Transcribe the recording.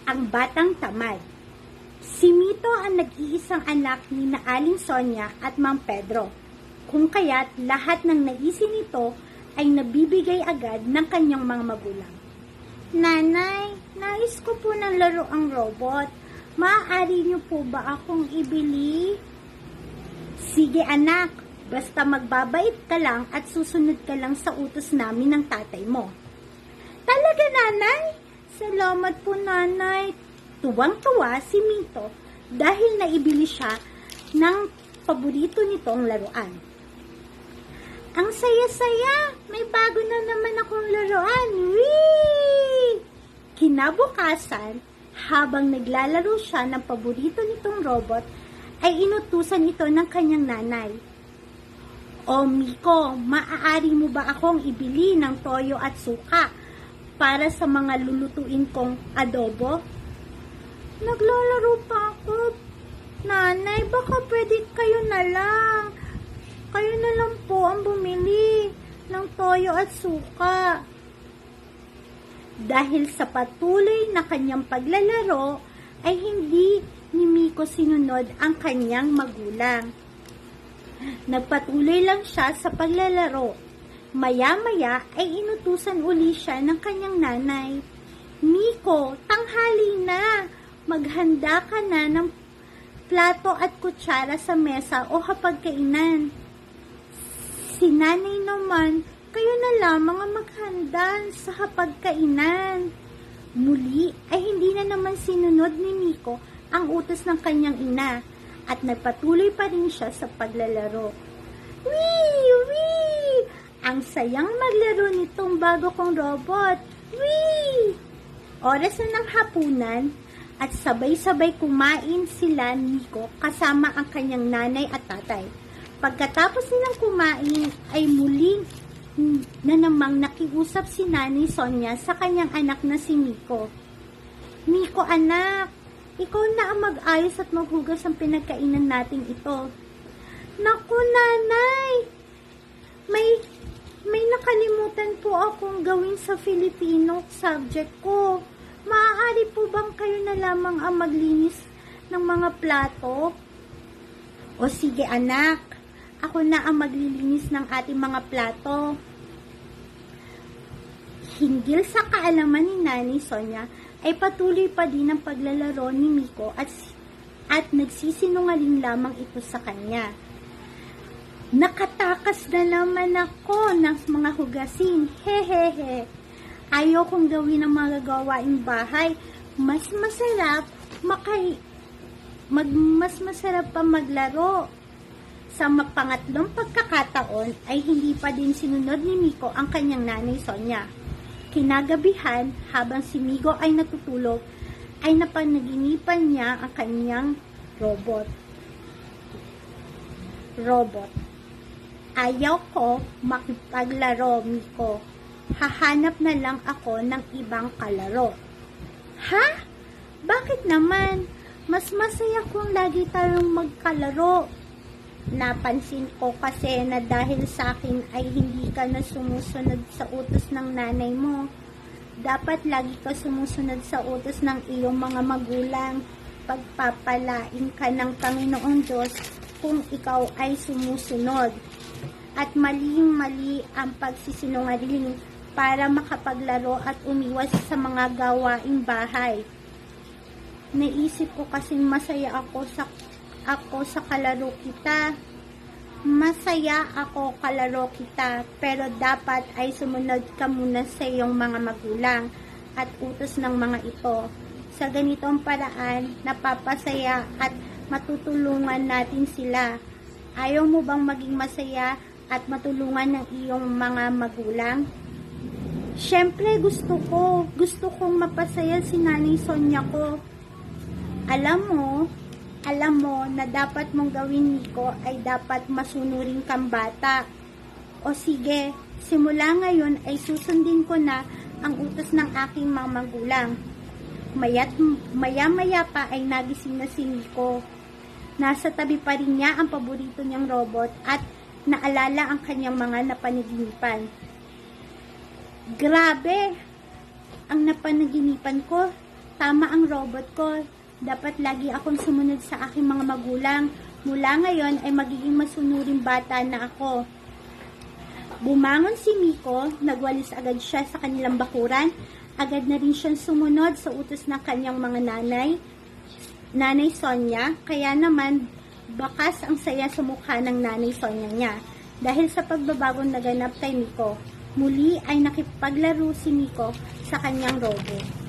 Ang Batang Tamad. Si Mito ang nag-iisang anak ni na Aling Sonia at Mang Pedro. Kung kaya't lahat ng naisin nito ay nabibigay agad ng kanyang mga magulang. Nanay, nais ko po ng laro ang robot. Maaari niyo po ba akong ibili? Sige anak, basta magbabait ka lang at susunod ka lang sa utos namin ng tatay mo. Talaga nanay? Salamat po nanay. Tuwang-tuwa si Mito dahil naibili siya ng paborito nitong laruan. Ang saya-saya! May bago na naman akong laruan! Whee! Kinabukasan, habang naglalaro siya ng paborito nitong robot, ay inutusan ito ng kanyang nanay. O Miko, maaari mo ba akong ibili ng toyo at suka para sa mga lulutuin kong adobo? Naglalaro pa ako. Nanay, baka pwede kayo na lang. Kayo na lang po ang bumili ng toyo at suka. Dahil sa patuloy na kanyang paglalaro, ay hindi ni Miko sinunod ang kanyang magulang. Nagpatuloy lang siya sa paglalaro. Maya-maya ay inutusan uli siya ng kanyang nanay. Miko, tanghali na! Maghanda ka na ng plato at kutsara sa mesa o hapagkainan. Si nanay naman, kayo na lamang ang maghanda sa hapagkainan. Muli ay hindi na naman sinunod ni Miko ang utos ng kanyang ina at nagpatuloy pa rin siya sa paglalaro. Wee! Wee! Ang sayang maglaro nitong bago kong robot. Wee! Oras na ng hapunan at sabay-sabay kumain sila Miko kasama ang kanyang nanay at tatay. Pagkatapos nilang kumain ay muling na namang nakiusap si Nanay Sonia sa kanyang anak na si Miko. Miko anak, ikaw na ang mag-ayos at maghugas ang pinagkainan natin ito. Naku nanay, may nakalimutan po akong gawin sa Filipino subject ko. Maaari po bang kayo na lamang ang maglinis ng mga plato? O sige anak, ako na ang maglilinis ng ating mga plato. Hinggil sa kaalaman ni Nanay Sonia, ay patuloy pa din ang paglalaro ni Miko at nagsisinungaling lamang ito sa kanya. Nakatakas na naman ako ng mga hugasin. Hehehe. Ayaw kong gawin ang mga gawaing bahay. Mas masarap mas masarap pa maglaro. Sa pangatlong pagkakataon ay hindi pa din sinunod ni Miko ang kanyang Nanay Sonia. Kinagabihan, habang si Miko ay natutulog, ay napanaginipan niya ang kanyang robot. Ayaw ko makipaglaro, Miko. Hahanap na lang ako ng ibang kalaro. Ha? Bakit naman? Mas masaya kung lagi tayong magkalaro. Napansin ko kasi na dahil sa akin ay hindi ka na sumusunod sa utos ng nanay mo. Dapat lagi ka sumusunod sa utos ng iyong mga magulang. Pagpapalain ka ng Panginoong Diyos kung ikaw ay sumusunod. At maling-mali ang pagsisinungaling para makapaglaro at umiwas sa mga gawaing bahay. Naisip ko kasing masaya ako sa kalaro kita. Masaya ako kalaro kita, pero dapat ay sumunod ka muna sa iyong mga magulang at utos ng mga ito. Sa ganitong paraan, napapasaya at matutulungan natin sila. Ayaw mo bang maging masaya at matulungan ng iyong mga magulang? Siyempre gusto kong mapasaya si Nanay Sonia ko. Alam mo na dapat mong gawin, Miko, ay dapat masunurin kang bata. O sige, simula ngayon ay susundin ko na ang utos ng aking mga magulang. Maya-maya pa ay nagising na si Miko. Nasa tabi pa rin niya ang paborito niyang robot at naalala ang kanyang mga napanaginipan. Grabe! Ang napanaginipan ko, Tama ang robot ko. Dapat lagi akong sumunod sa aking mga magulang. Mula ngayon ay magiging masunuring bata na ako. Bumangon si Miko, nagwalis agad siya sa kanilang bakuran. Agad na rin siyang sumunod sa utos ng kanyang mga Nanay Sonia, kaya naman bakas ang saya sa mukha ng Nanay Sonia niya. Dahil sa pagbabagong naganap kay Miko, muli ay nakipaglaro si Miko sa kanyang robot.